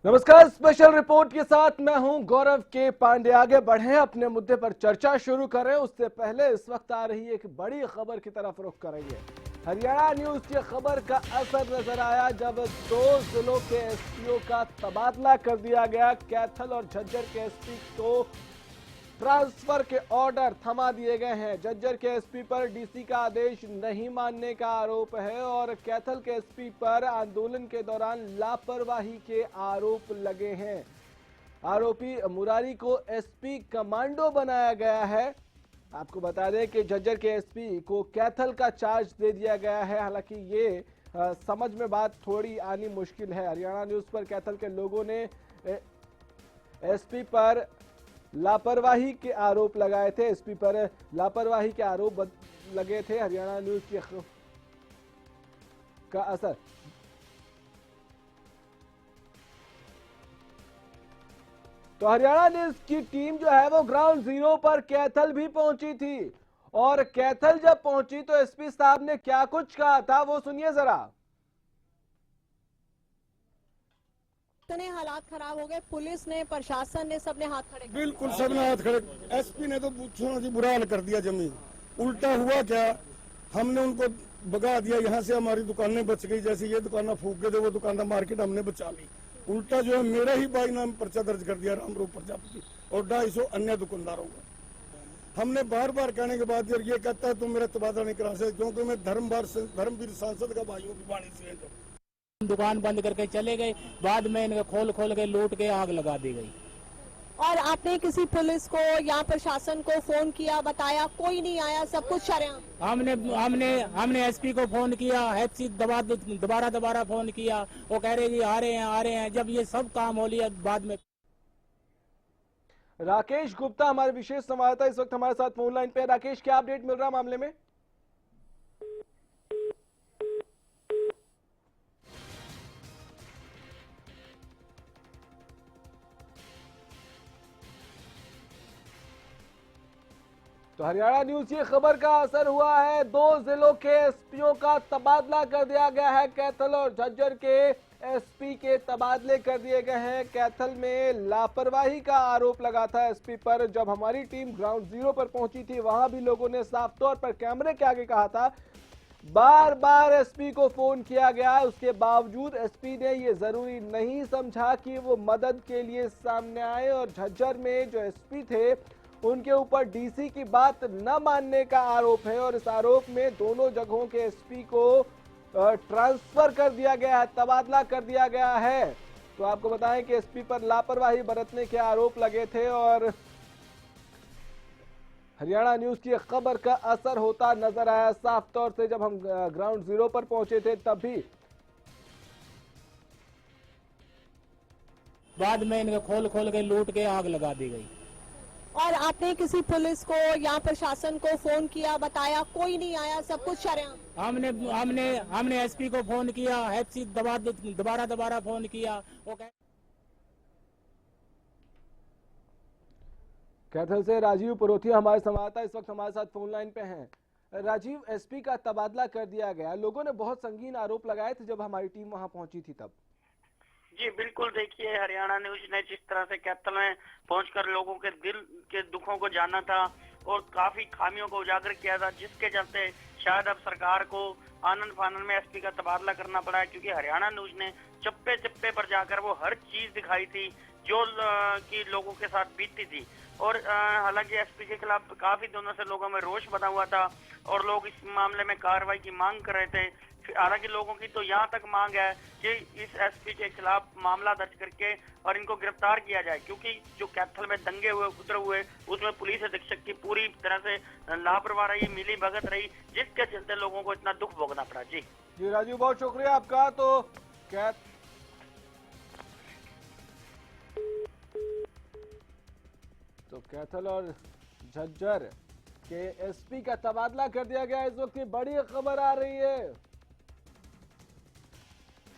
नमस्कार, special report के साथ मैं हूं गौरव के पांडे। आगे बढ़े अपने मुद्दे पर चर्चा शुरू करें उससे पहले इस वक्त आ रही एक बड़ी खबर की तरफ रुख करेंगे। हरियाणा न्यूज की खबर का असर नजर आया जब 2 जिलों के एसपीओ का तबादला कर दिया गया। कैथल और झज्जर के एसपी को ट्रांसफर के ऑर्डर थमा दिए गए हैं। झज्जर के एसपी पर डीसी का आदेश नहीं मानने का आरोप है और कैथल के एसपी पर आंदोलन के दौरान लापरवाही के आरोप लगे हैं। आरोपी मुरारी को एसपी कमांडो बनाया गया है। आपको बता दें कि झज्जर के एसपी को कैथल का चार्ज दे दिया गया है। हालांकि ये समझ में बात थोड़ी आनी मुश्किल है। हरियाणा न्यूज पर कैथल के लोगों ने एसपी पर लापरवाही के आरोप लगाए थे। एसपी पर लापरवाही के आरोप लगे थे। हरियाणा न्यूज का असर तो हरियाणा न्यूज की टीम जो है वो ग्राउंड जीरो पर कैथल भी पहुंची थी और कैथल जब पहुंची तो एसपी साहब ने क्या कुछ कहा था वो सुनिए जरा। इतने हालात खराब हो गए, पुलिस ने, प्रशासन ने, सबने हाथ खड़े, बिल्कुल सबने हाथ खड़े। एसपी ने तो बुरा हाल कर दिया जमीन। उल्टा हुआ क्या, हमने उनको भगा दिया। यहाँ से हमारी दुकानें बच गई। जैसे ये दुकानें फूक गए थे वो दुकानदार मार्केट हमने बचा ली। उल्टा जो है मेरा ही बाई नाम पर्चा दर्ज कर दिया रामरूप प्रजापति और 250 अन्य दुकानदारों का। हमने बार बार कहने के बाद ये कहता है तुम मेरा तबादला नहीं करा सकते क्योंकि मैं धर्मवीर सांसद का भाइयों की वाणी से। दुकान बंद करके चले गए, बाद में इनका खोल के लूट के आग लगा दी गई। और आपने किसी पुलिस को या प्रशासन को फोन किया, बताया? कोई नहीं आया, सब कुछ शरेआम। हमने एसपी को फोन किया, एसपी दोबारा फोन किया। वो कह रहे जी आ रहे हैं। जब ये सब काम हो लिया बाद में। राकेश गुप्ता हमारे विशेष संवाददाता इस वक्त हमारे साथ फोन लाइन पे। राकेश, क्या अपडेट मिल रहा है मामले में? तो हरियाणा न्यूज की खबर का असर हुआ है। 2 जिलों के एसपीओ का तबादला कर दिया गया है। कैथल और झज्जर के एसपी के तबादले कर दिए गए हैं। कैथल में लापरवाही का आरोप लगा था एसपी पर। जब हमारी टीम ग्राउंड जीरो पर पहुंची थी वहां भी लोगों ने साफ तौर पर कैमरे के आगे कहा था। बार बार एसपी को फोन किया गया, उसके बावजूद एसपी ने ये जरूरी नहीं समझा कि वो मदद के लिए सामने आए और झज्जर में जो एसपी थे उनके ऊपर डीसी की बात न मानने का आरोप है और इस आरोप में दोनों जगहों के एसपी को ट्रांसफर कर दिया गया है, तबादला कर दिया गया है। तो आपको बताएं कि एसपी पर लापरवाही बरतने के आरोप लगे थे और हरियाणा न्यूज की खबर का असर होता नजर आया साफ तौर से। जब हम ग्राउंड जीरो पर पहुंचे थे तब भी बाद में इनका खोल के लूट के आग लगा दी गई। और आपने किसी पुलिस को या प्रशासन को फोन किया, बताया? कोई नहीं आया, सब कुछ शरेआम। हमने एसपी को फोन किया, एसपी दोबारा फोन किया। वो कैथल से राजीव परोथिया हमारे संवाददाता इस वक्त हमारे साथ फोन लाइन पे हैं। राजीव, एसपी का तबादला कर दिया गया, लोगों ने बहुत संगीन आरोप लगाए थे जब हमारी टीम वहां पहुंची थी तब। जी बिल्कुल, देखिए हरियाणा न्यूज ने जिस तरह से कैथल में पहुंचकर लोगों के दिल के दुखों को जाना था और काफी खामियों को उजागर किया था, जिसके चलते शायद अब सरकार को आनंद फानन में एसपी का तबादला करना पड़ा है। क्योंकि हरियाणा न्यूज ने चप्पे चप्पे पर जाकर वो हर चीज दिखाई थी जो कि लोगों के साथ बीतती थी। और हालांकि एसपी के खिलाफ काफी दिनों से लोगों में रोष बना हुआ था और लोग इस मामले में कार्रवाई की मांग कर रहे थे। हालांकि लोगों की तो यहाँ तक मांग है कि इस एसपी के खिलाफ मामला दर्ज करके और इनको गिरफ्तार किया जाए, क्योंकि जो कैथल में दंगे हुए उतरे हुए उसमें पुलिस अधीक्षक की पूरी तरह से लापरवाही रही, मिली भगत रही, जिसके चलते लोगों को इतना दुख भोगना पड़ा। जी राजू, बहुत शुक्रिया आपका। तो कैथल और झज्जर के एसपी का तबादला कर दिया गया। इस वक्त की बड़ी खबर आ रही है।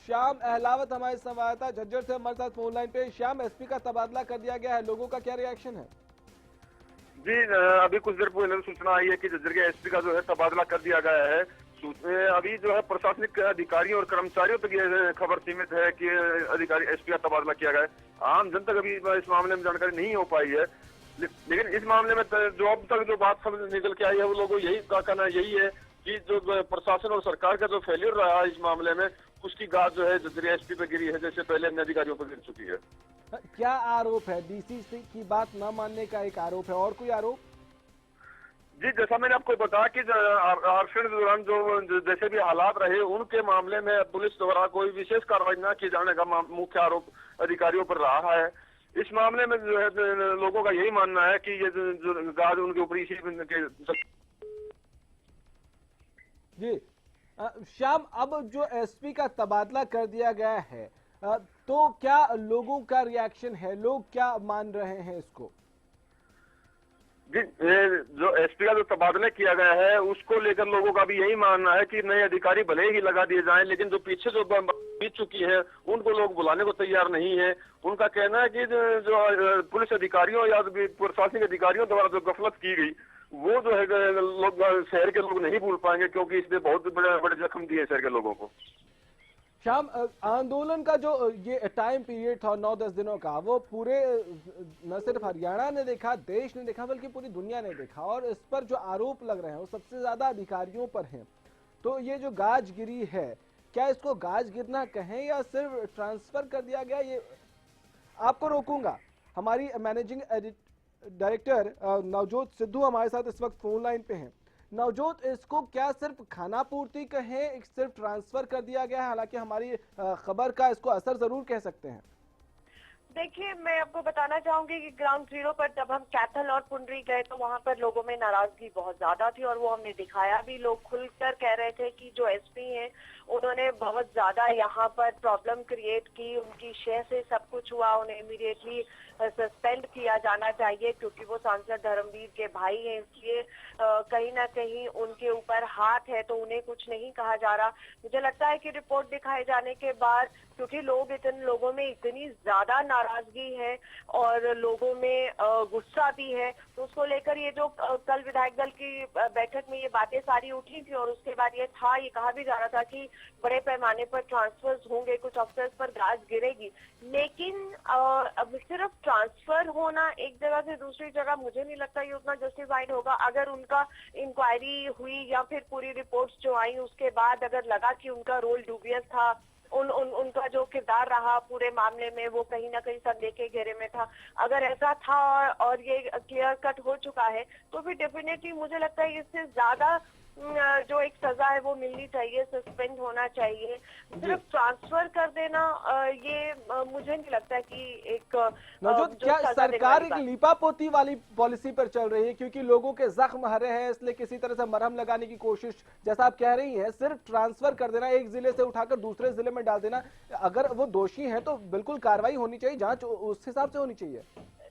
श्याम अहलावत हमारे संवाददाता झज्जर से हमारे साथ फोन लाइन पे। श्याम, एसपी का तबादला कर दिया गया है, लोगों का क्या रिएक्शन है? जी, अभी कुछ देर पहले सूचना आई है कि झज्जर के एसपी का जो है तबादला कर दिया गया है। अभी जो है प्रशासनिक अधिकारियों और कर्मचारियों तक ये खबर सीमित है कि अधिकारी एसपी का तबादला किया गया है। आम जन तक अभी इस मामले में जानकारी नहीं हो पाई है, लेकिन इस मामले में जो अब तक जो बात सब निकल के आई है, वो लोगों यही का कहना यही है कि जो प्रशासन और सरकार का जो फेलियर रहा है इस मामले में, उसकी गाज जो है झज्जर एसपी पे गिरी है, जैसे पहले अन्य अधिकारियों पर गिर चुकी है। क्या आरोप है? डीसी की बात न मानने का एक आरोप है, और कोई आरोप? जी, जैसा मैंने आपको बताया कि आरक्षण के दौरान जो जैसे भी हालात रहे, उनके मामले में पुलिस द्वारा कोई विशेष कार्रवाई न किए जाने का मुख्य आरोप अधिकारियों पर रहा है। इस मामले में जो है लोगों का यही मानना है कि ये जो गाज उनके ऊपर इसी जी श्याम, अब जो एसपी का तबादला कर दिया गया है, तो क्या लोगों का रिएक्शन है? लोग क्या मान रहे हैं इसको? जी, जो एसपी का जो तबादला किया गया है, उसको लेकर लोगों का भी यही मानना है कि नए अधिकारी भले ही लगा दिए जाएं, लेकिन जो पीछे जो बीत चुकी है उनको लोग बुलाने को तैयार नहीं है। उनका कहना है कि जो पुलिस अधिकारियों या प्रशासनिक अधिकारियों द्वारा जो गफलत की गई, वो जो है लोग शहर के लोग नहीं भूल पाएंगे, क्योंकि इसने बहुत बड़े बड़े जख्म दिए शहर के लोगों को। शाम, आंदोलन का जो ये टाइम पीरियड था 9-10 दिनों का, वो पूरे न सिर्फ हरियाणा ने देखा, देश ने देखा, बल्कि पूरी दुनिया ने देखा, और इस पर जो आरोप लग रहे हैं वो सबसे ज्यादा अधिकारियों पर हैं। तो ये जो गाजगिरी है, क्या इसको गाज गिरना कहें या सिर्फ ट्रांसफर कर दिया गया? ये आपको रोकूंगा, हमारी मैनेजिंग डायरेक्टर नवजोत सिद्धू हमारे साथ इस वक्त फोन लाइन पे हैं। नवजोत, इसको क्या सिर्फ खाना पूर्ति कहें, सिर्फ ट्रांसफर कर दिया गया है? हालांकि हमारी खबर का इसको असर जरूर कह सकते हैं। देखिए, मैं आपको बताना चाहूंगी कि ग्राउंड जीरो पर जब हम कैथल और पुंडरी गए तो वहां पर लोगों में नाराजगी बहुत ज्यादा थी, और वो हमने दिखाया भी। लोग खुलकर कह रहे थे कि जो एसपी हैं उन्होंने बहुत ज्यादा यहाँ पर प्रॉब्लम क्रिएट की, उनकी शय से सब कुछ हुआ, उन्हें इमीडिएटली सस्पेंड किया जाना चाहिए, क्योंकि वो सांसद धर्मवीर के भाई हैं, इसलिए कहीं ना कहीं उनके ऊपर हाथ है, तो उन्हें कुछ नहीं कहा जा रहा। मुझे लगता है कि रिपोर्ट दिखाए जाने के बाद, क्योंकि लोगों में इतनी ज्यादा नाराजगी है और लोगों में गुस्सा भी है, तो उसको लेकर ये जो कल विधायक दल की बैठक में ये बातें सारी उठी थी, और उसके बाद ये कहा भी जा रहा था कि बड़े पैमाने पर ट्रांसफर्स होंगे, कुछ अफसर्स पर गाज गिरेगी। लेकिन अब सिर्फ ट्रांसफर होना एक जगह से दूसरी जगह, मुझे नहीं लगता ये उतना जस्टिफाइड होगा। अगर उनका इंक्वायरी हुई या फिर पूरी रिपोर्ट्स जो आई उसके बाद अगर लगा कि उनका रोल ड्यूबियस था, उनका जो किरदार रहा पूरे मामले में वो कहीं ना कहीं संदेह के घेरे में था, अगर ऐसा था और ये क्लियर कट हो चुका है, तो फिर डेफिनेटली मुझे लगता है इससे ज्यादा जो एक सजा है वो मिलनी चाहिए, सस्पेंड होना चाहिए। सिर्फ ट्रांसफर कर देना ये मुझे नहीं लगता कि एक क्या सरकार एक लीपापोती वाली पॉलिसी पर चल रही है? क्योंकि लोगों के जख्म हरे हैं, इसलिए किसी तरह से मरहम लगाने की कोशिश, जैसा आप कह रही हैं, सिर्फ ट्रांसफर कर देना, एक जिले से उठाकर दूसरे जिले में डाल देना। अगर वो दोषी है तो बिल्कुल कार्रवाई होनी चाहिए, जांच उस हिसाब से होनी चाहिए।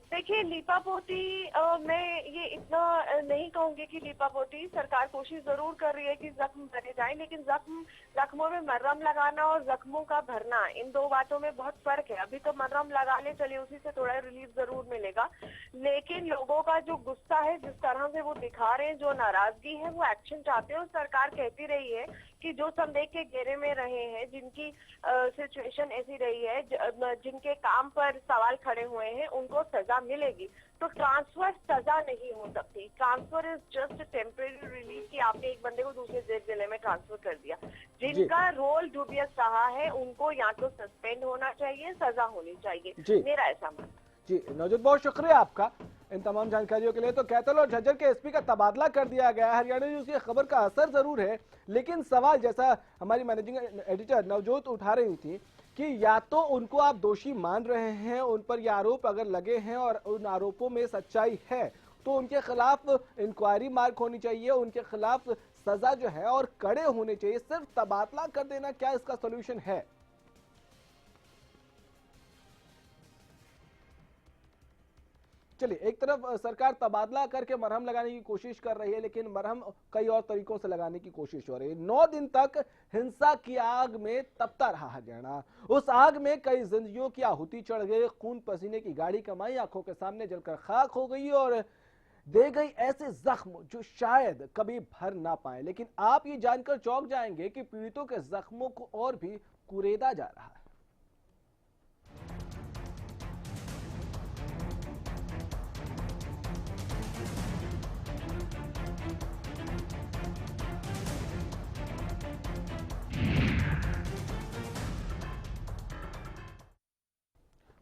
देखिए, लीपापोती मैं ये इतना नहीं कहूंगी कि लीपापोती, सरकार कोशिश जरूर कर रही है कि जख्म भरे जाएं, लेकिन जख्मों में मरहम लगाना और जख्मों का भरना, इन दो बातों में बहुत फर्क है। अभी तो मरहम लगाने चलिए, उसी से थोड़ा रिलीफ जरूर मिलेगा, लेकिन लोगों का जो गुस्सा है, जिस तरह से वो दिखा रहे हैं, जो नाराजगी है, वो एक्शन चाहते हैं। और सरकार कहती रही है कि जो संदेह के घेरे में रहे हैं, जिनकी सिचुएशन ऐसी रही है, जिनके काम पर सवाल खड़े हुए हैं, उनको सजा मिलेगी। तो ट्रांसफर सजा नहीं हो सकती। Transfer is just temporary relief कि आपने एक बंदे को दूसरे जिले में ट्रांसफर कर दिया। जिनका रोल ड्यूबियस रहा है उनको या तो सस्पेंड होना चाहिए, सजा होनी चाहिए, मेरा ऐसा मानना। जी नवजोत, बहुत शुक्रिया आपका इन तमाम जानकारियों के लिए। तो कैथल और झज्जर के एसपी का तबादला कर दिया गया है। हरियाणा न्यूज़ की खबर का असर जरूर है, लेकिन सवाल जैसा हमारी मैनेजिंग एडिटर नवजोत उठा रही थी कि या तो उनको आप दोषी मान रहे हैं, उन पर ये आरोप अगर लगे हैं और उन आरोपों में सच्चाई है, तो उनके खिलाफ इंक्वायरी मार्क होनी चाहिए, उनके खिलाफ सजा जो है और कड़े होने चाहिए। सिर्फ तबादला कर देना क्या इसका सोल्यूशन है? चलिए, एक तरफ सरकार तबादला करके मरहम लगाने की कोशिश कर रही है, लेकिन मरहम कई और तरीकों से लगाने की कोशिश हो रही है। 9 दिन तक हिंसा की आग में तपता रहा हरियाणा। उस आग में कई जिंदगियों की आहुति चढ़ गई, खून पसीने की गाड़ी कमाई आंखों के सामने जलकर खाक हो गई और दे गई ऐसे जख्म जो शायद कभी भर ना पाए। लेकिन आप ये जानकर चौंक जाएंगे कि पीड़ितों के जख्मों को और भी कुरेदा जा रहा है।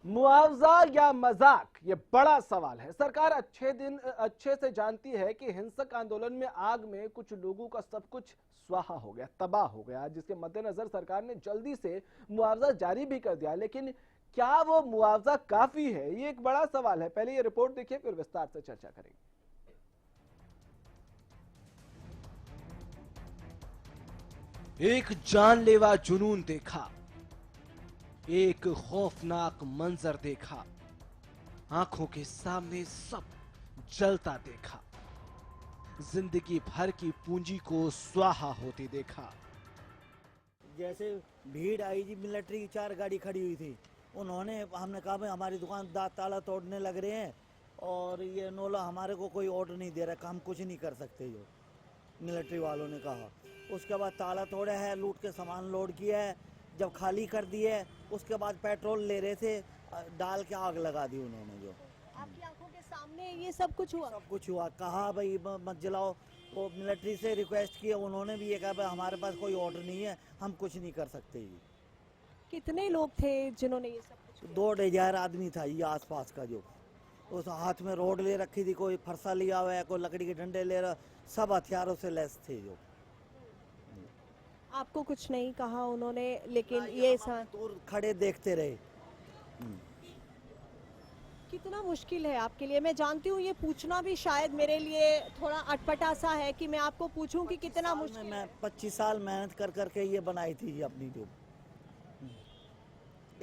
मुआवजा या मजाक, ये बड़ा सवाल है। सरकार अच्छे से जानती है कि हिंसक आंदोलन में आग में कुछ लोगों का सब कुछ स्वाहा हो गया, तबाह हो गया, जिसके मद्देनजर सरकार ने जल्दी से मुआवजा जारी भी कर दिया। लेकिन क्या वो मुआवजा काफी है, ये एक बड़ा सवाल है। पहले ये रिपोर्ट देखिए, फिर विस्तार से चर्चा करेंगे। एक जानलेवा जुनून देखा, एक खौफनाक मंजर देखा, आंखों के सामने सब जलता देखा, जिंदगी भर की पूंजी को स्वाहा होते देखा। जैसे भीड़ आई जी, मिलिट्री की 4 गाड़ी खड़ी हुई थी, उन्होंने हमने कहा भाई हमारी दुकान ताला तोड़ने लग रहे हैं और ये नोला हमारे को कोई ऑर्डर नहीं दे रहा, हम कुछ नहीं कर सकते, जो मिलिट्री वालों ने कहा। उसके बाद ताला तोड़ा है, लूट के सामान लोड किया है, जब खाली कर दिए उसके बाद पेट्रोल ले रहे थे, डाल के आग लगा दी उन्होंने। जो आपकी आंखों के सामने ये सब कुछ हुआ? सब कुछ हुआ। कहा भाई मत जलाओ, वो मिलिट्री से रिक्वेस्ट किया, उन्होंने भी ये कहा भाई हमारे पास कोई ऑर्डर नहीं है, हम कुछ नहीं कर सकते जी। कितने लोग थे जिन्होंने ये सब कुछ किया? 2,500 आदमी था ये आसपास का, जो उस हाथ में रोड ले रखी थी, कोई फरसा लिया हुआ है, कोई लकड़ी के डंडे ले रहा, सब हथियारों से लैस थे। जो आपको कुछ नहीं कहा उन्होंने, लेकिन ये दूर खड़े देखते रहे। कितना मुश्किल है आपके लिए? मैं जानती हूँ ये पूछना भी शायद मेरे लिए थोड़ा अटपटा सा है कि मैं आपको पूछूं कि कितना मुश्किल। मैं 25 साल मेहनत कर करके ये बनाई थी अपनी, जो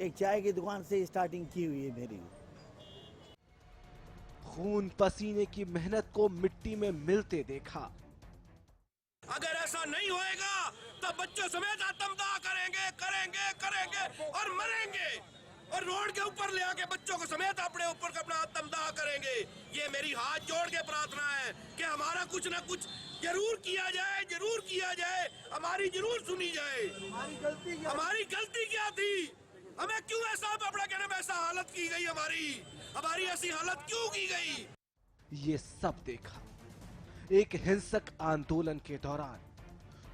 एक चाय की दुकान से स्टार्टिंग की हुई है मेरी। खून पसीने की मेहनत को मिट्टी में मिलते देखा। अगर ऐसा नहीं होएगा तो बच्चों समेत आत्मदाह करेंगे और मरेंगे, और रोड के ऊपर ले आके बच्चों को समेत अपने ऊपर अपना आत्मदाह करेंगे। ये मेरी हाथ जोड़ के प्रार्थना है कि हमारा कुछ ना कुछ जरूर किया जाए, हमारी जरूर सुनी जाए। हमारी गलती क्या थी? हमें क्यों ऐसा अपना कहने में ऐसा हालत की गई, हमारी ऐसी हालत क्यों की गई? ये सब देखा एक हिंसक आंदोलन के दौरान,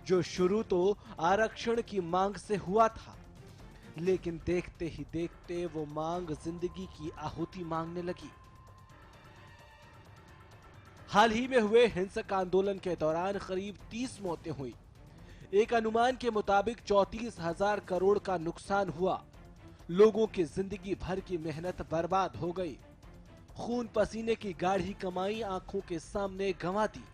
जो शुरू तो आरक्षण की मांग से हुआ था, लेकिन देखते ही देखते वो मांग जिंदगी की आहुति मांगने लगी। हाल ही में हुए हिंसक आंदोलन के दौरान करीब 30 मौतें हुई। एक अनुमान के मुताबिक 34,000 करोड़ का नुकसान हुआ। लोगों की जिंदगी भर की मेहनत बर्बाद हो गई। खून पसीने की गाढ़ी कमाई आंखों के सामने गंवा दी।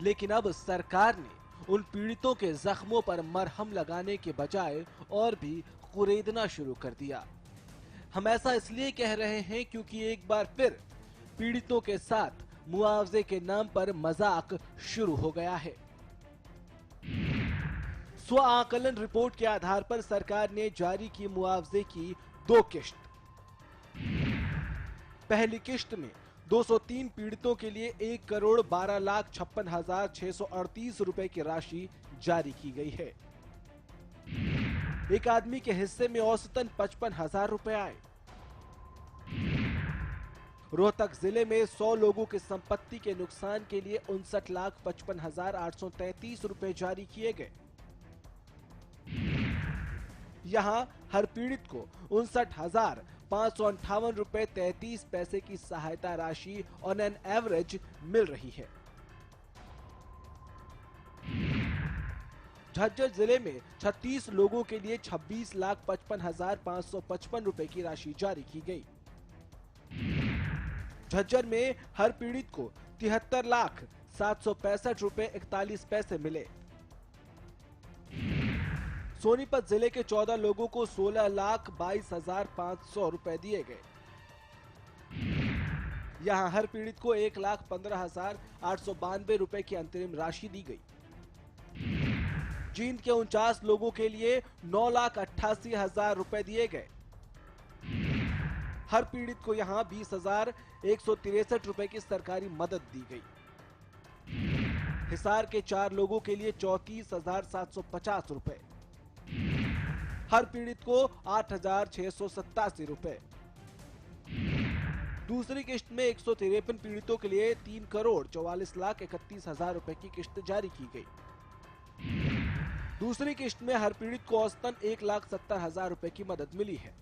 लेकिन अब सरकार ने उन पीड़ितों के जख्मों पर मरहम लगाने के बजाय और भी कुरेदना शुरू कर दिया। हम ऐसा इसलिए कह रहे हैं क्योंकि एक बार फिर पीड़ितों के साथ मुआवजे के नाम पर मजाक शुरू हो गया है। स्व आकलन रिपोर्ट के आधार पर सरकार ने जारी की मुआवजे की 2 किश्त। पहली किश्त में 203 पीड़ितों के लिए 1,12,56,638 रुपए की राशि जारी की गई है। एक आदमी के हिस्से में औसतन 55,000 रुपए आए। रोहतक जिले में 100 लोगों की संपत्ति के नुकसान के लिए 59,55,833 रुपए जारी किए गए। यहां हर पीड़ित को 59,558 रुपए 33 पैसे की सहायता राशि ऑन एन एवरेज मिल रही है। झज्जर जिले में 36 लोगों के लिए 26,55,555 रुपए की राशि जारी की गई। झज्जर में हर पीड़ित को 73,765 रुपए 41 पैसे मिले। सोनीपत जिले के 14 लोगों को 16,22,500 रुपए दिए गए। यहाँ हर पीड़ित को 1,15,892 रुपए की अंतरिम राशि दी गई। जींद के 49 लोगों के लिए 9,88,000 रुपए दिए गए। हर पीड़ित को यहां 20,163 रुपए की सरकारी मदद दी गई। हिसार के 4 लोगों के लिए 34,750 रुपए। हर पीड़ित को 8,687 रुपए। दूसरी किश्त में 153 पीड़ितों के लिए 3,44,31,000 रुपए की किश्त जारी की गई। दूसरी किश्त में हर पीड़ित को औसतन 1,70,000 रुपए की मदद मिली है।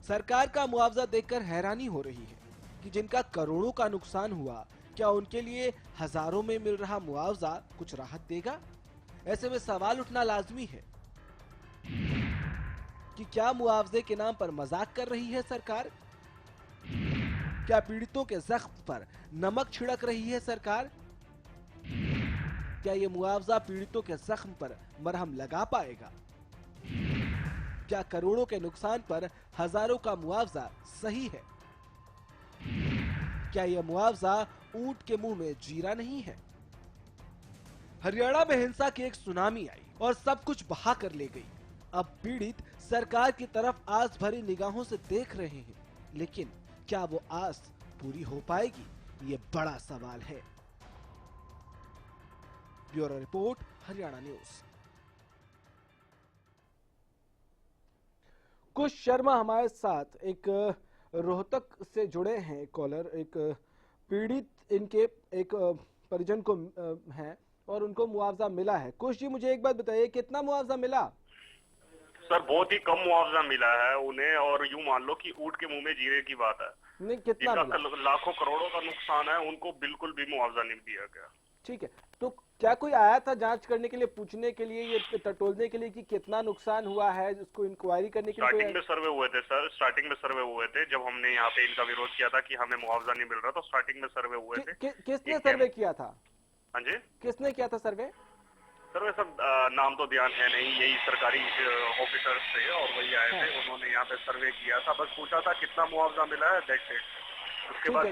सरकार का मुआवजा देखकर हैरानी हो रही है कि जिनका करोड़ों का नुकसान हुआ, क्या उनके लिए हजारों में मिल रहा मुआवजा कुछ राहत देगा? ऐसे में सवाल उठना लाजमी है कि क्या मुआवजे के नाम पर मजाक कर रही है सरकार? क्या पीड़ितों के जख्म पर नमक छिड़क रही है सरकार? क्या ये मुआवजा पीड़ितों के जख्म पर मरहम लगा पाएगा? क्या करोड़ों के नुकसान पर हजारों का मुआवजा सही है? क्या यह मुआवजा ऊंट के मुंह में जीरा नहीं है? हरियाणा में हिंसा की एक सुनामी आई और सब कुछ बहा कर ले गई। अब पीड़ित सरकार की तरफ आस भरी निगाहों से देख रहे हैं, लेकिन क्या वो आस पूरी हो पाएगी? ये बड़ा सवाल है। Bureau report, Haryana news. Kush Sharma हमारे साथ एक रोहतक से जुड़े हैं कॉलर। एक पीड़ित इनके एक परिजन को हैं और उनको मुआवजा मिला है। कुश जी, मुझे एक बात बताइए, कितना मुआवजा मिला? सर बहुत ही कम मुआवजा मिला है उन्हें, और यूं मान लो कि ऊंट के मुंह में जीरे की बात है। नहीं, कितना मिला? लाखों करोड़ों का नुकसान है, उनको बिल्कुल भी मुआवजा नहीं दिया गया। ठीक है, तो क्या कोई आया था जांच करने के लिए, पूछने के लिए, ये टटोलने के लिए कि कितना नुकसान हुआ है, उसको इंक्वायरी करने के लिए? स्टार्टिंग में सर्वे हुए थे सर, स्टार्टिंग में सर्वे हुए थे। जब हमने यहाँ पे इनका विरोध किया था कि हमें मुआवजा नहीं मिल रहा, तो स्टार्टिंग में सर्वे हुए थे। किसने सर्वे किया था? हाँ जी, किसने किया था सर्वे? सर्वे सब नाम तो ध्यान है नहीं, यही सरकारी ऑफिसर्स थे और वही आए थे। उन्होंने यहाँ पे सर्वे किया था, बस पूछा था कितना मुआवजा मिला है, दैट्स इट। उसके बाद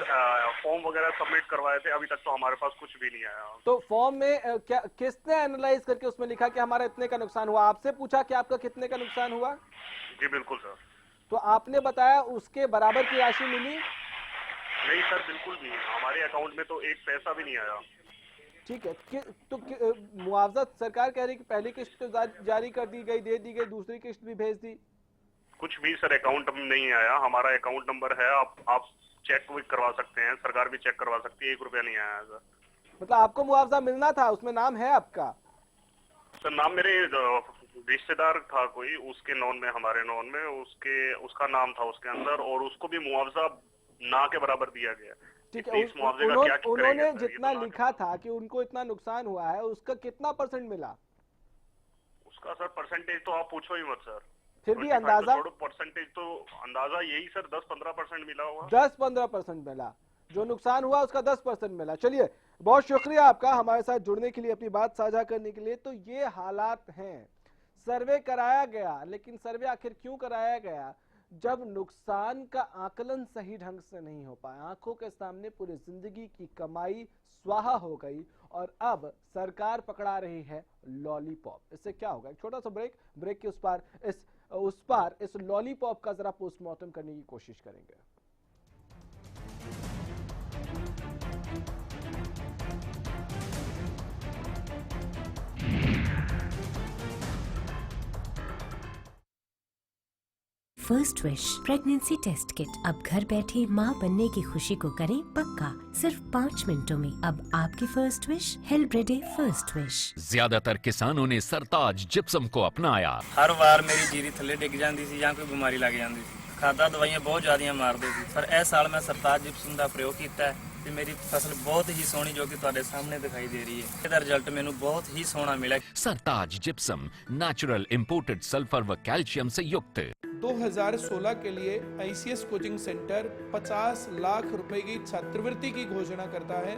फॉर्म वगैरह सबमिट करवाए थे, अभी तक तो हमारे पास कुछ भी नहीं आया। तो फॉर्म में क्या किसने एनालाइज करके उसमें लिखा कि हमारा इतने का नुकसान हुआ? आपसे पूछा कि आपका कितने का नुकसान हुआ? जी बिल्कुल सर। तो आपने बताया उसके बराबर की राशि मिली? नहीं सर, बिल्कुल भी। हमारे अकाउंट में तो एक पैसा भी नहीं आया। ठीक है, तो मुआवजा सरकार कह रही कि पहली किस्त तो जारी कर दी गई, दे दी गई, दूसरी किस्त भी भेज दी। कुछ भी सर अकाउंट में नहीं आया। हमारा अकाउंट नंबर है, आप चेक भी करवा सकते हैं, सरकार भी चेक करवा सकती है, 1 रुपया नहीं आया सर। मतलब आपको मुआवजा मिलना था, उसमें नाम है आपका? सर नाम मेरे रिश्तेदार था कोई, उसके नॉन में, हमारे नॉन में उसका नाम था उसके अंदर, और उसको भी मुआवजा ना के बराबर दिया गया। ठीक है, उन्होंने जितना लिखा था कि उनको इतना नुकसान हुआ है, उसका कितना % मिला? उसका सर परसेंटेज तो आप पूछो ही मत सर। फिर भी अंदाजा? परसेंटेज तो अंदाजा यही सर 10-15% मिला होगा। 10-15% मिला। जो नुकसान हुआ उसका 10% मिला। चलिए, बहुत शुक्रिया आपका हमारे साथ जुड़ने के लिए, अपनी बात साझा करने के लिए। तो ये हालात हैं। सर्वे कराया गया, लेकिन सर्वे आखिर क्यों कराया गया? जब नुकसान का आकलन सही ढंग से नहीं हो पाया, आंखों के सामने पूरी जिंदगी की कमाई स्वाहा हो गई और अब सरकार पकड़ा रही है लॉलीपॉप। इससे क्या होगा? एक छोटा सा ब्रेक के उस पार इस लॉलीपॉप का जरा पोस्टमार्टम करने की कोशिश करेंगे। First wish pregnancy test kit अब घर बैठे माँ बनने की खुशी को करें पक्का, सिर्फ 5 मिनटों में। अब आपकी फर्स्ट विश हेल्ब्रेडे फर्स्ट विश। ज्यादातर किसानों ने सरताज जिप्सम को अपनाया। हर बार मेरी जीरी थले डिग जाती सी या कोई बीमारी लग जाती सी, खादा दवाइयां बहुत ज्यादा मारते सी, पर इस साल मैं सरताज जिप्सम का प्रयोग किया है ਤੇ ਮੇਰੀ ਫਸਲ ਬਹੁਤ ਹੀ ਸੋਹਣੀ ਜੋ ਕਿ ਤੁਹਾਡੇ ਸਾਹਮਣੇ ਦਿਖਾਈ ਦੇ ਰਹੀ ਹੈ। ਇਹਦਾ ਰਿਜ਼ਲਟ ਮੈਨੂੰ ਬਹੁਤ ਹੀ ਸੋਹਣਾ ਮਿਲਾ। सरताज जिप्सम नेचुरल इंपोर्टेड सल्फर व कैल्शियम से युक्त। 2016 के लिए ICS कोचिंग सेंटर 50 लाख रुपए की छात्रवृत्ति की घोषणा करता है।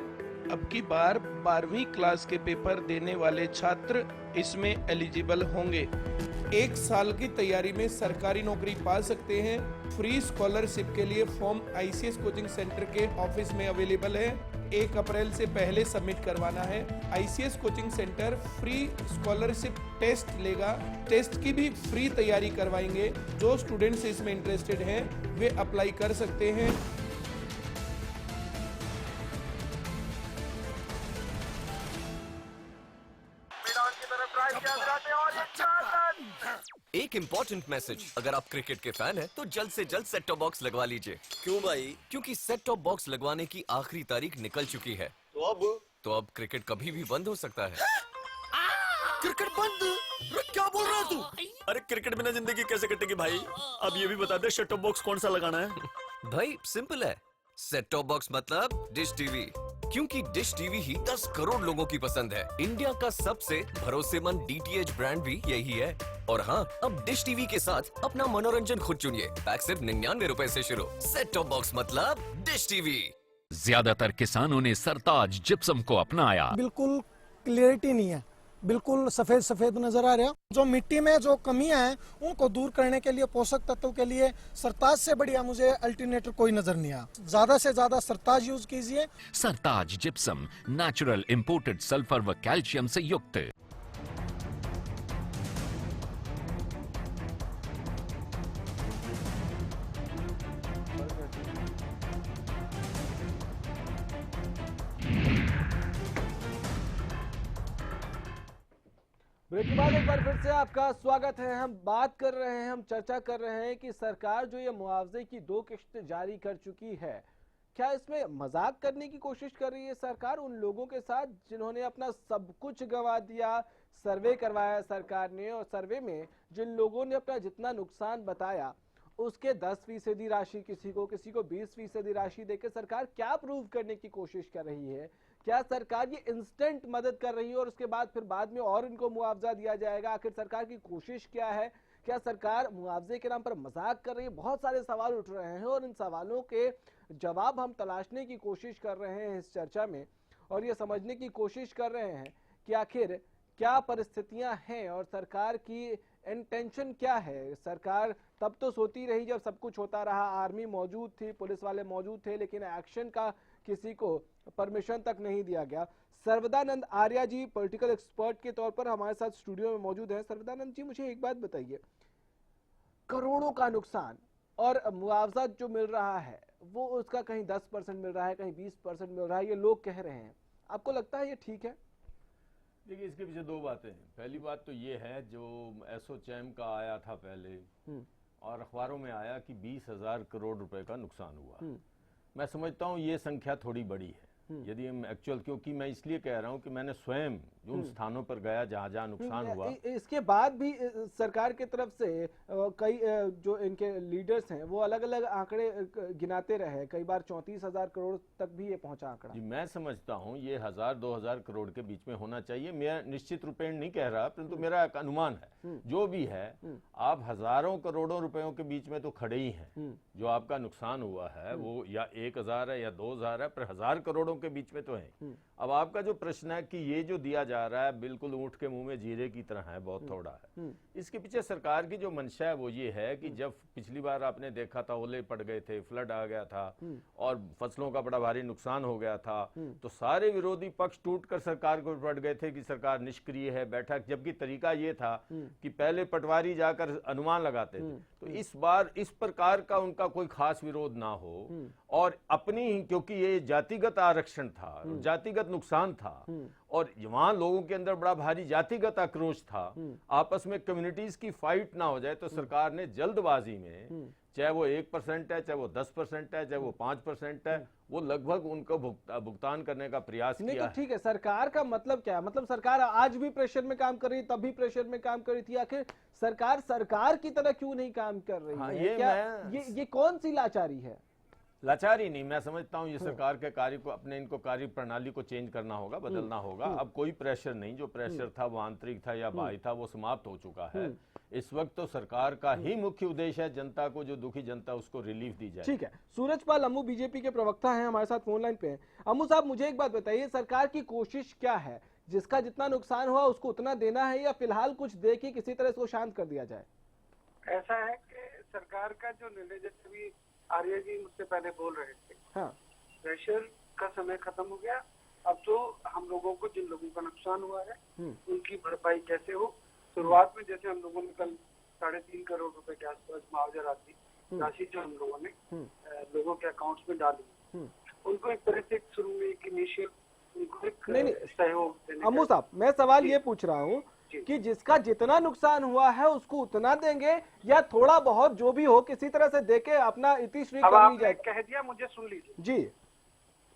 अब की बार 12वीं क्लास के पेपर देने वाले छात्र इसमें एलिजिबल होंगे। 1 साल की तैयारी में सरकारी नौकरी पा सकते हैं। फ्री स्कॉलरशिप के लिए फॉर्म ICS कोचिंग सेंटर के ऑफिस में अवेलेबल है। 1 अप्रैल से पहले सबमिट करवाना है। ICS coaching centre free scholarship test लेगा। टेस्ट की भी फ्री तैयारी करवाएंगे। जो स्टूडेंट्स इसमें इंटरेस्टेड हैं वे अप्लाई कर सकते हैं। एक इम्पोर्टेंट मैसेज, अगर आप क्रिकेट के फैन हैं तो जल्द से जल्द सेट टॉप बॉक्स लगवा लीजिए। क्यों भाई? क्योंकि सेट टॉप बॉक्स लगवाने की आखिरी तारीख निकल चुकी है। तो अब क्रिकेट कभी भी बंद हो सकता है। क्रिकेट बंद? क्या बोल रहा है तू? अरे क्रिकेट बिना जिंदगी कैसे कटेगी भाई? अब ये भी बता दे सेट टॉप बॉक्स कौन सा लगाना है? भाई सिंपल है, सेट टॉप बॉक्स मतलब डिश टीवी, क्योंकि डिश टीवी ही 10 करोड़ लोगों की पसंद है। इंडिया का सबसे भरोसेमंद DTH ब्रांड भी यही है। और हाँ, अब डिश टीवी के साथ अपना मनोरंजन खुद चुनिए। पैक सिर्फ 99 रुपए से शुरू। सेट टॉप बॉक्स मतलब डिश टीवी। ज्यादातर किसानों ने सरताज जिप्सम को अपनाया। बिल्कुल क्लियरिटी नहीं है, बिल्कुल सफेद सफेद नजर आ रहा। जो मिट्टी में जो कमियां हैं उनको दूर करने के लिए, पोषक तत्वों के लिए सरताज से बढ़िया मुझे अल्टरनेटिव कोई नजर नहीं आया। ज्यादा से ज्यादा सरताज यूज कीजिए। सरताज जिप्सम नेचुरल इंपोर्टेड सल्फर व कैल्शियम से युक्त। ब्रेक के बाद एक बार फिर से आपका स्वागत है। हम बात कर रहे हैं, हम चर्चा कर रहे हैं कि सरकार जो ये मुआवजे की 2 किस्त जारी कर चुकी है, क्या इसमें मजाक करने की कोशिश कर रही है सरकार उन लोगों के साथ जिन्होंने अपना सब कुछ गंवा दिया? सर्वे करवाया सरकार ने और सर्वे में जिन लोगों ने अपना जितना नुकसान बताया उसके 10% राशि किसी को 20% राशि देकर सरकार क्या प्रूव करने की कोशिश कर रही है? क्या सरकार ये इंस्टेंट मदद कर रही है और उसके बाद फिर बाद में और इनको मुआवजा दिया जाएगा? आखिर सरकार की कोशिश क्या है? क्या सरकार मुआवजे के नाम पर मजाक कर रही है? बहुत सारे सवाल उठ रहे हैं और इन सवालों के जवाब हम तलाशने की कोशिश कर रहे हैं इस चर्चा में, और ये समझने की कोशिश कर रहे हैं कि आखिर क्या परिस्थितियां हैं और सरकार की इंटेंशन क्या है। सरकार तब तो सोती रही जब सब कुछ होता रहा, आर्मी मौजूद थी, पुलिस वाले मौजूद थे, लेकिन एक्शन का किसी को परमिशन तक नहीं दिया गया। सर्वदानंद आर्या जी पॉलिटिकल एक्सपर्ट के तौर पर हमारे साथ स्टूडियो में मौजूद हैं। सर्वदानंद जी, मुझे एक बात बताइए, करोड़ों का नुकसान और मुआवजा जो मिल रहा है वो उसका कहीं 10% मिल रहा है, कहीं 20% मिल रहा है, ये लोग कह रहे हैं, आपको लगता है ये ठीक है? देखिए, इसके पीछे 2 बातें हैं। पहली बात तो ये है, जो एसोचैम का आया था पहले और अखबारों में आया कि 20,000 करोड़ रुपए का नुकसान हुआ। मैं समझता हूँ ये संख्या थोड़ी बड़ी है यदि हम एक्चुअल, क्योंकि मैं इसलिए कह रहा हूँ कि मैंने स्वयं उन स्थानों पर गया जहाँ जहाँ नुकसान हुआ। इसके बाद भी सरकार की तरफ से कई जो इनके लीडर्स हैं वो अलग अलग आंकड़े गिनाते रहे, कई बार 34,000 करोड़ तक भी ये पहुंचा आंकड़ा। जी, मैं समझता हूँ ये 1,000-2,000 करोड़ के बीच में होना चाहिए। मैं निश्चित रूपेण नहीं कह रहा, परंतु मेरा एक अनुमान है। जो भी है, आप हजारों करोड़ों रुपयों के बीच में तो खड़े ही हैं। जो आपका नुकसान हुआ है वो या 1,000 है या 2,000 है, पर 1,000 करोड़ों के बीच में तो है। अब आपका जो प्रश्न है कि ये जो दिया जा रहा है बिल्कुल ऊंट के मुंह में जीरे की तरह है, बहुत थोड़ा है। इसके पीछे सरकार की जो मंशा है वो ये है कि जब पिछली बार आपने देखा था ओले पड़ गए थे, फ्लड आ गया था और फसलों का बड़ा भारी नुकसान हो गया था, तो सारे विरोधी पक्ष टूटकर सरकार को पड़ गए थे कि सरकार निष्क्रिय है, बैठा, जबकि तरीका ये था कि पहले पटवारी जाकर अनुमान लगाते थे। तो इस बार इस प्रकार का उनका कोई खास विरोध ना हो और अपनी, क्योंकि ये जातिगत आरक्षण था, जातिगत नुकसान था और वहां लोगों के अंदर बड़ा भारी जातिगत आक्रोश था, आपस में कम्युनिटीज की फाइट ना हो जाए, तो सरकार ने जल्दबाजी में, चाहे वो 1% है, चाहे वो 10% है, चाहे वो 5% है, वो लगभग उनको भुगतान करने का प्रयास नहीं किया। तो ठीक है, सरकार का मतलब क्या है? मतलब सरकार आज भी प्रेशर में काम कर रही है, तब भी प्रेशर में काम कर रही थी। आखिर सरकार की तरह क्यों नहीं काम कर रही हाँ, है? ये कौन सी लाचारी है? लाचारी नहीं, मैं समझता हूँ ये सरकार के कार्य को, अपने इनको कार्य प्रणाली को चेंज करना होगा, बदलना होगा। अब कोई प्रेशर नहीं, जो प्रेशर था वो आंतरिक था या बाह्य था, वो समाप्त हो चुका है। इस वक्त तो सरकार का ही मुख्य उद्देश्य है जनता को, जो दुखी जनता, उसको रिलीफ दी जाए। ठीक है, सूरजपाल अम्मू बीजेपी के प्रवक्ता हैं, हमारे साथ फोन लाइन पे हैं। अम्मू साहब, मुझे एक बात बताइए, सरकार की कोशिश क्या है? जिसका जितना नुकसान हुआ उसको उतना देना है, या फिलहाल कुछ दे के किसी तरह इसको शांत कर दिया जाए? ऐसा है कि सरकार का जो निर्णय, जैसे भी आर्य जी मुझसे पहले बोल रहे थे, हाँ, प्रेशर का समय खत्म हो गया। अब तो हम लोगों को, जिन लोगों का नुकसान हुआ है, उनकी भरपाई कैसे हो। शुरुआत में जैसे हम लोगों ने कल 3.5 करोड़ रुपए के आसपास मुआवजा राशि जो हम लोगों ने लोगों के अकाउंट्स में डाली, उनको एक तरह से शुरू में एक इनिशियल उनको एक सहयोग देने। अम्मू साहब, मैं सवाल ये पूछ रहा हूँ कि जिसका जितना नुकसान हुआ है उसको उतना देंगे, या थोड़ा बहुत जो भी हो किसी तरह से देके अपना इतिश्री कर ली जाए? कह दिया, मुझे सुन लीजिए जी।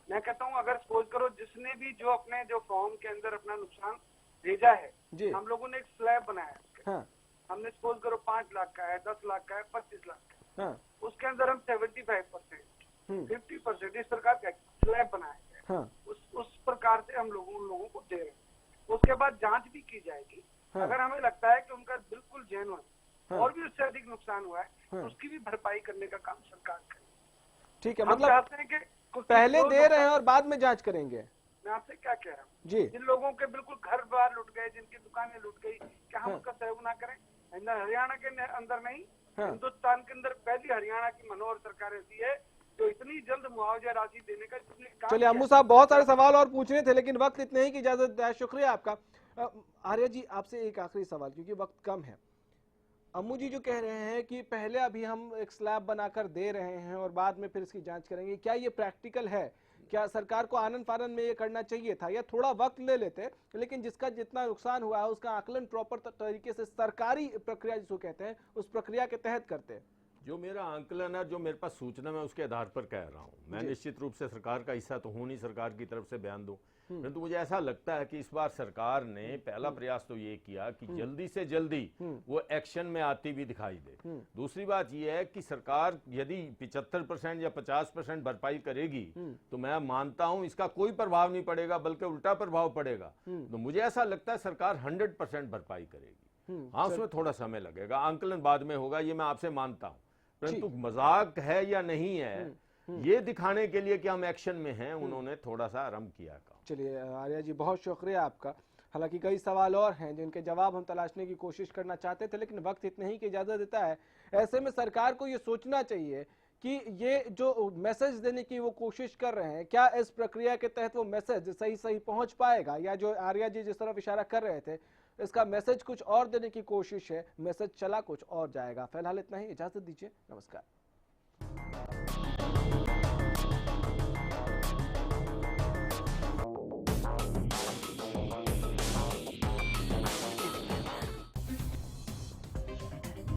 मैं कहता हूँ, अगर सपोज करो जिसने भी जो अपने जो फॉर्म के अंदर अपना नुकसान भेजा है, हम लोगों ने एक स्लैब बनाया है। हाँ। हमने सपोज करो 5 लाख का है, 10 लाख का है, 25 लाख का है। हाँ। उसके अंदर हम 75%, 50% इस प्रकार का स्लैब बनाया है। हाँ। उस प्रकार से हम उन लोगों को दे रहे हैं। उसके बाद जांच भी की जाएगी। हाँ। अगर हमें लगता है कि उनका बिल्कुल जेन्युइन और भी उससे अधिक नुकसान हुआ है, तो उसकी भी भरपाई करने का काम सरकार करे। ठीक है, हम मतलब चाहते हैं कि पहले दे रहे हैं और बाद में जांच करेंगे। मैं आपसे क्या कह रहा हूँ जी, जिन लोगों के बिल्कुल घर बार लुट गए, जिनकी दुकानें लुट गई, क्या हम उसका सहयोग ना करें? हरियाणा के अंदर नहीं, हिंदुस्तान के अंदर पहली हरियाणा की मनोहर सरकार ऐसी है जो इतनी जल्द मुआवजा राशि देने का काम। चलिए अम्मू साहब, बहुत सारे सवाल और पूछने थे लेकिन वक्त इतने ही की इजाजत है। शुक्रिया आपका। आर्य जी, आपसे एक आखिरी सवाल, क्योंकि वक्त कम है। अम्मू जी जो कह रहे हैं कि पहले अभी हम एक स्लैब बनाकर दे रहे हैं और बाद में फिर इसकी जांच करेंगे, क्या ये प्रैक्टिकल है? क्या सरकार को आनन फानन में ये करना चाहिए था, या थोड़ा वक्त ले लेते लेकिन जिसका जितना नुकसान हुआ है उसका आकलन प्रॉपर तरीके से सरकारी प्रक्रिया जिसको कहते हैं उस प्रक्रिया के तहत करते? जो मेरा आंकलन है, जो मेरे पास सूचना मैं उसके आधार पर कह रहा हूँ। मैं निश्चित रूप से सरकार का हिस्सा तो हूँ नहीं, सरकार की तरफ से बयान दूं, परंतु मुझे ऐसा लगता है कि इस बार सरकार ने पहला प्रयास तो ये किया कि जल्दी से जल्दी वो एक्शन में आती भी दिखाई दे। दूसरी बात ये है कि सरकार यदि 75% या 50% भरपाई करेगी तो मैं मानता हूं इसका कोई प्रभाव नहीं पड़ेगा, बल्कि उल्टा प्रभाव पड़ेगा। तो मुझे ऐसा लगता है सरकार 100% भरपाई करेगी। हाँ, उसमें थोड़ा समय लगेगा, आंकलन बाद में होगा, ये मैं आपसे मानता हूँ, परंतु मजाक है या नहीं है ये दिखाने के लिए कि हम एक्शन में हैं, उन्होंने थोड़ा सा आरंभ किया काम। चलिए आर्या जी, बहुत शुक्रिया आपका। हालांकि कई सवाल और हैं जिनके जवाब हम तलाशने की कोशिश करना चाहते थे, लेकिन वक्त इतने ही की इजाजत देता है। ऐसे में सरकार को ये सोचना चाहिए कि ये जो मैसेज देने की वो कोशिश कर रहे हैं, क्या इस प्रक्रिया के तहत वो मैसेज सही पहुंच पाएगा, या जो आर्या जी जिस तरफ इशारा कर रहे थे इसका मैसेज कुछ और देने की कोशिश है, मैसेज चला कुछ और जाएगा। फिलहाल इतना ही, इजाजत दीजिए, नमस्कार।